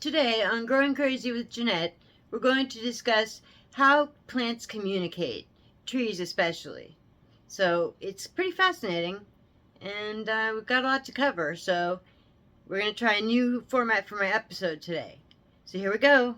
Today on Growing Crazy with Jeanette, we're going to discuss how plants communicate, trees especially. So it's pretty fascinating, and we've got a lot to cover, so we're going to try a new format for my episode today. So here we go.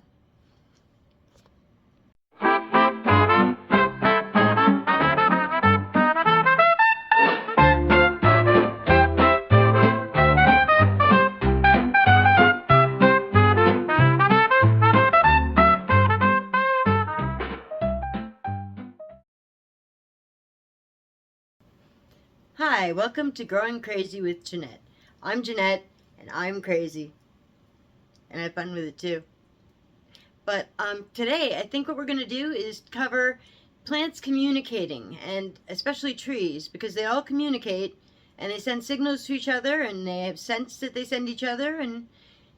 Hi, welcome to Growing Crazy with Jeanette. I'm Jeanette, and I'm crazy. And I have fun with it too. But today, I think what we're going to do is cover plants communicating, and especially trees, because they all communicate, and they send signals to each other, and they have scents that they send each other, and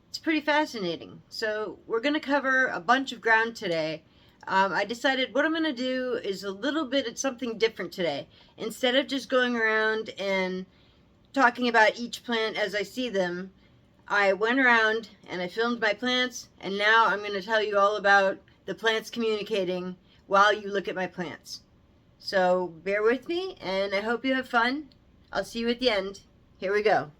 it's pretty fascinating. So we're going to cover a bunch of ground today. I decided what I'm going to do is a little bit of something different today. Instead of just going around and talking about each plant as I see them, I went around and I filmed my plants, and now I'm going to tell you all about the plants communicating while you look at my plants. So bear with me, and I hope you have fun. I'll see you at the end. Here we go.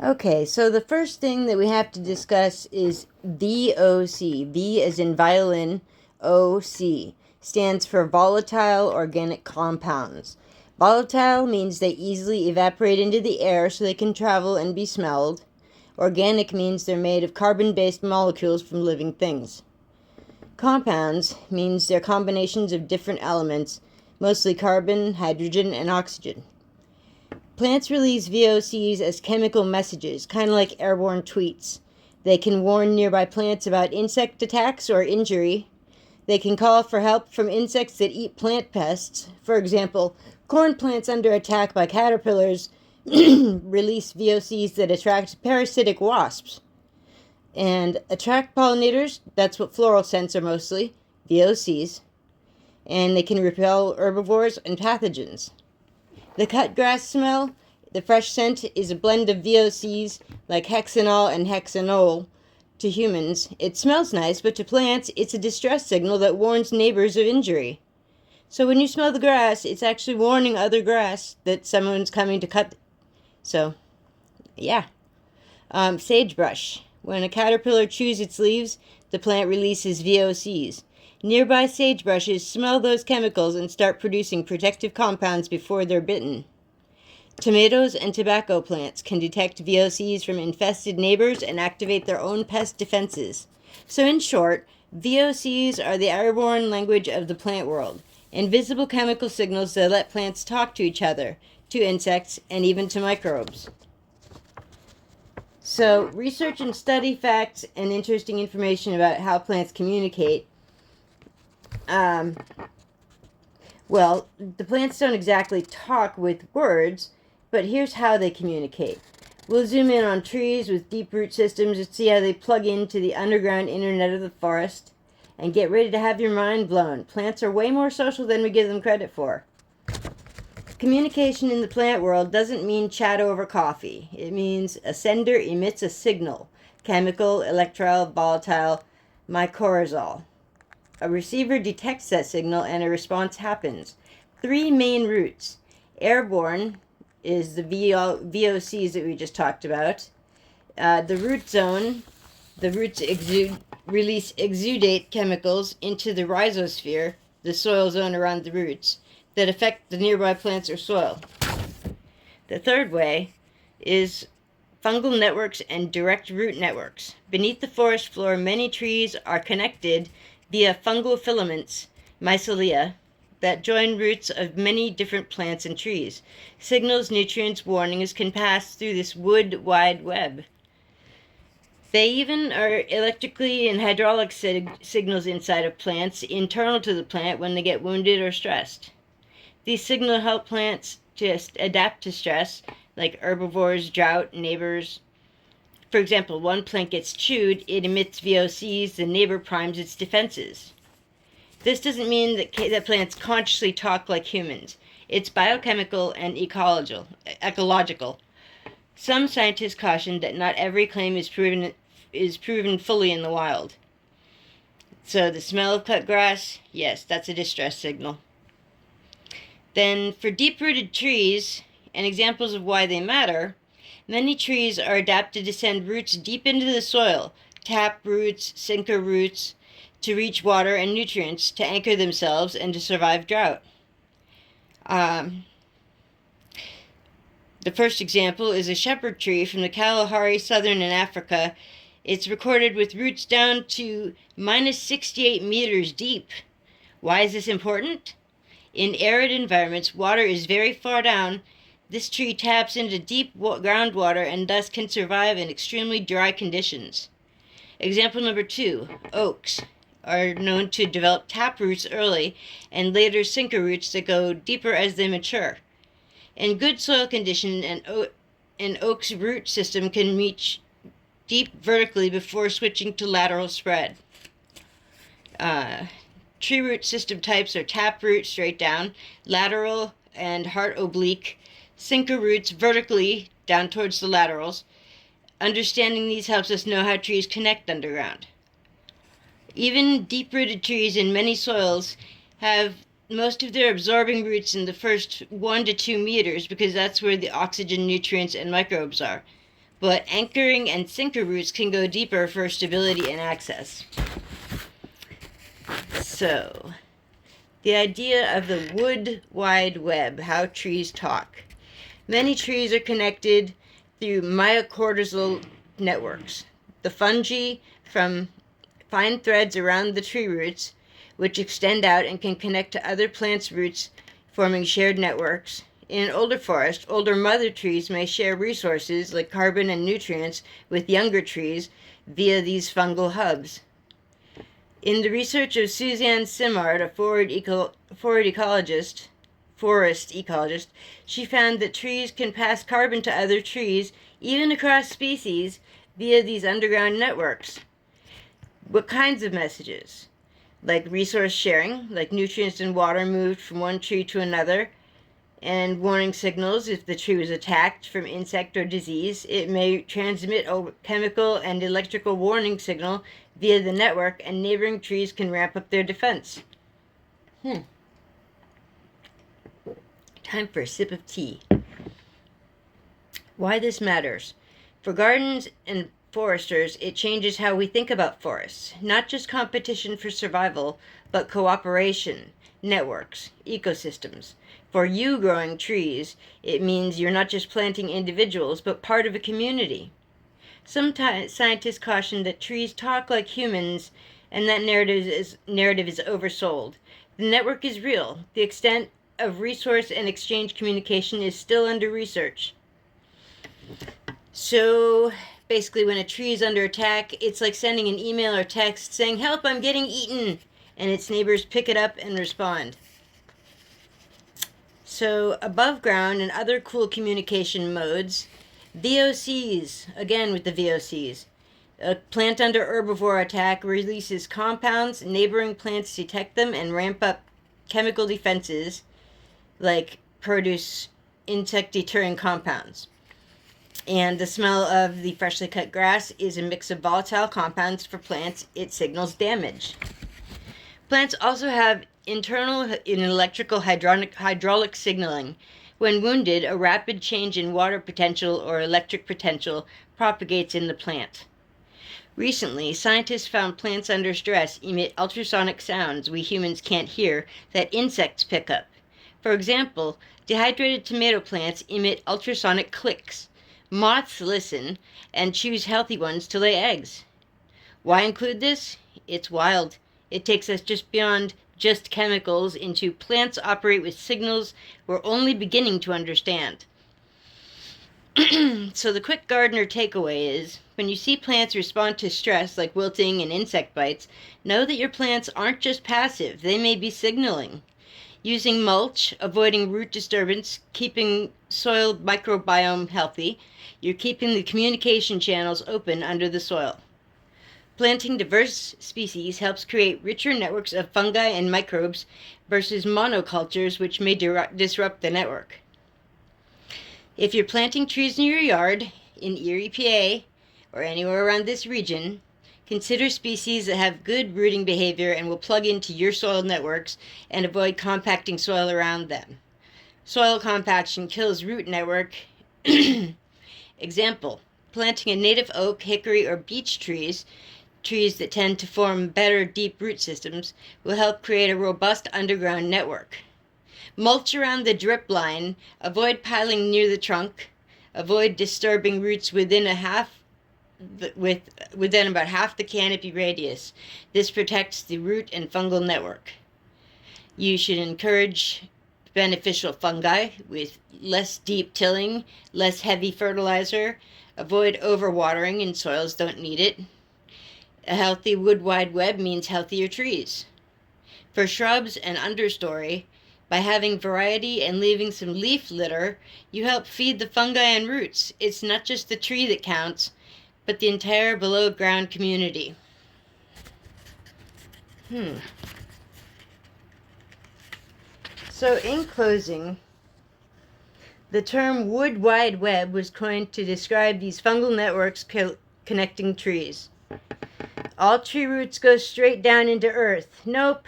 Okay, so the first thing that we have to discuss is VOC. V as in violin, OC. Stands for volatile organic compounds. Volatile means they easily evaporate into the air so they can travel and be smelled. Organic means they're made of carbon-based molecules from living things. Compounds means they're combinations of different elements, mostly carbon, hydrogen, and oxygen. Plants release VOCs as chemical messages, kind of like airborne tweets. They can warn nearby plants about insect attacks or injury. They can call for help from insects that eat plant pests. For example, corn plants under attack by caterpillars release VOCs that attract parasitic wasps. And attract pollinators, that's what floral scents are mostly, VOCs. And they can repel herbivores and pathogens. The cut grass smell, the fresh scent, is a blend of VOCs like hexanol and hexanol. To humans, it smells nice, but to plants, it's a distress signal that warns neighbors of injury. So when you smell the grass, it's actually warning other grass that someone's coming to cut. So, yeah. Sagebrush. When a caterpillar chews its leaves, the plant releases VOCs. Nearby sagebrushes smell those chemicals and start producing protective compounds before they're bitten. Tomatoes and tobacco plants can detect VOCs from infested neighbors and activate their own pest defenses. So in short, VOCs are the airborne language of the plant world, invisible chemical signals that let plants talk to each other, to insects, and even to microbes. So research and study facts and interesting information about how plants communicate. Well, the plants don't exactly talk with words, but here's how they communicate. We'll zoom in on trees with deep root systems and see how they plug into the underground internet of the forest. And get ready to have your mind blown. Plants are way more social than we give them credit for. Communication in the plant world doesn't mean chat over coffee. It means a sender emits a signal, chemical, electrile, volatile, mycorrhizal. A receiver detects that signal and a response happens. 3 main routes. Airborne is the VOCs that we just talked about. The root zone, the roots release exudate chemicals into the rhizosphere, the soil zone around the roots, that affect the nearby plants or soil. The third way is fungal networks and direct root networks. Beneath the forest floor, many trees are connected via fungal filaments, mycelia, that join roots of many different plants and trees. Signals, nutrients, warnings can pass through this wood wide web. They even are electrically and hydraulic signals inside of plants, internal to the plant when they get wounded or stressed. These signals help plants to adapt to stress, like herbivores, drought, neighbors. For example, one plant gets chewed, it emits VOCs, the neighbor primes its defenses. This doesn't mean that plants consciously talk like humans. It's biochemical and ecological. Some scientists caution that not every claim is proven fully in the wild. So the smell of cut grass, yes, that's a distress signal. Then for deep-rooted trees, and examples of why they matter, many trees are adapted to send roots deep into the soil, tap roots, sinker roots, to reach water and nutrients, to anchor themselves, and to survive drought. The first example is a shepherd tree from the Kalahari, southern Africa. It's recorded with roots down to minus 68 meters deep. Why is this important? In arid environments, water is very far down. This tree taps into deep groundwater and thus can survive in extremely dry conditions. Example number 2, oaks are known to develop tap roots early and later sinker roots that go deeper as they mature. In good soil condition, an oak's root system can reach deep vertically before switching to lateral spread. Tree root system types are taproot straight down, lateral and heart oblique, sinker roots vertically down towards the laterals. Understanding these helps us know how trees connect underground. Even deep-rooted trees in many soils have most of their absorbing roots in the first 1 to 2 meters because that's where the oxygen, nutrients, and microbes are. But anchoring and sinker roots can go deeper for stability and access. So, the idea of the wood wide web, how trees talk. Many trees are connected through myocorrhizal networks. The fungi from fine threads around the tree roots, which extend out and can connect to other plants' roots, forming shared networks. In an older forest, older mother trees may share resources like carbon and nutrients with younger trees via these fungal hubs. In the research of Suzanne Simard, a forest ecologist, she found that trees can pass carbon to other trees, even across species, via these underground networks. What kinds of messages? Like resource sharing, like nutrients and water moved from one tree to another, and warning signals if the tree was attacked from insect or disease. It may transmit a chemical and electrical warning signal via the network, and neighboring trees can ramp up their defense. Time for a sip of tea. Why this matters. For gardens and foresters, it changes how we think about forests. Not just competition for survival, but cooperation, networks, ecosystems. For you growing trees, it means you're not just planting individuals, but part of a community. Sometimes scientists caution that trees talk like humans, and that narrative is oversold. The network is real. The extent of resource and exchange communication is still under research. So, basically, when a tree is under attack, it's like sending an email or text saying, "Help, I'm getting eaten," and its neighbors pick it up and respond. So, above ground and other cool communication modes, VOCs, again with the VOCs. A plant under herbivore attack releases compounds, neighboring plants detect them and ramp up chemical defenses, like produce insect-deterring compounds. And the smell of the freshly cut grass is a mix of volatile compounds for plants. It signals damage. Plants also have internal and electrical hydraulic signaling. When wounded, a rapid change in water potential or electric potential propagates in the plant. Recently, scientists found plants under stress emit ultrasonic sounds we humans can't hear that insects pick up. For example, dehydrated tomato plants emit ultrasonic clicks. Moths listen and choose healthy ones to lay eggs. Why include this? It's wild. It takes us just beyond just chemicals into plants operate with signals we're only beginning to understand. So the quick gardener takeaway is, when you see plants respond to stress like wilting and insect bites, know that your plants aren't just passive, they may be signaling. Using mulch, avoiding root disturbance, keeping soil microbiome healthy, you're keeping the communication channels open under the soil. Planting diverse species helps create richer networks of fungi and microbes versus monocultures, which may disrupt the network. If you're planting trees in your yard, in Erie, PA, or anywhere around this region, consider species that have good rooting behavior and will plug into your soil networks and avoid compacting soil around them. Soil compaction kills root network. Example, planting a native oak, hickory, or beech trees that tend to form better deep root systems, will help create a robust underground network. Mulch around the drip line, avoid piling near the trunk, avoid disturbing roots within about half the canopy radius. This protects the root and fungal network. You should encourage beneficial fungi with less deep tilling, less heavy fertilizer, avoid overwatering in soils don't need it. A healthy wood wide web means healthier trees. For shrubs and understory, by having variety and leaving some leaf litter, you help feed the fungi and roots. It's not just the tree that counts, but the entire below ground community. So in closing, the term wood wide web was coined to describe these fungal networks connecting trees. All tree roots go straight down into earth. Nope.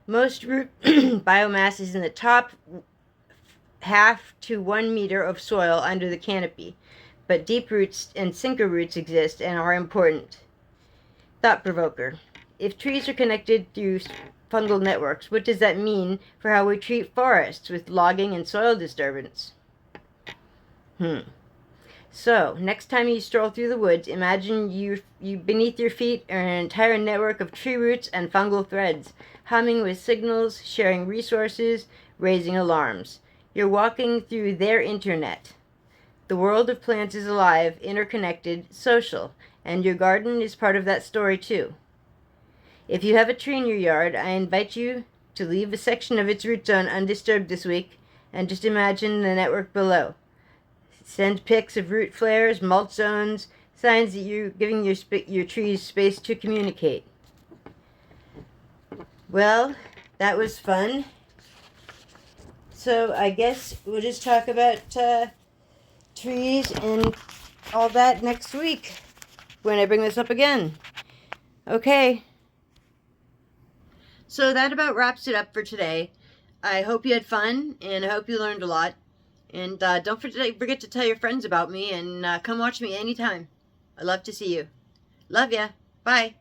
Most root biomass is in the top half to 1 meter of soil under the canopy, but deep roots and sinker roots exist and are important. Thought provoker. If trees are connected through fungal networks, what does that mean for how we treat forests with logging and soil disturbance? So, next time you stroll through the woods, imagine you beneath your feet are an entire network of tree roots and fungal threads, humming with signals, sharing resources, raising alarms. You're walking through their internet. The world of plants is alive, interconnected, social, and your garden is part of that story too. If you have a tree in your yard, I invite you to leave a section of its root zone undisturbed this week and just imagine the network below. Send pics of root flares, mulch zones, signs that you're giving your trees space to communicate. Well, that was fun. So I guess we'll just talk about trees and all that next week when I bring this up again. Okay. So that about wraps it up for today. I hope you had fun, and I hope you learned a lot. And don't forget to tell your friends about me, and come watch me anytime. I love to see you. Love ya. Bye.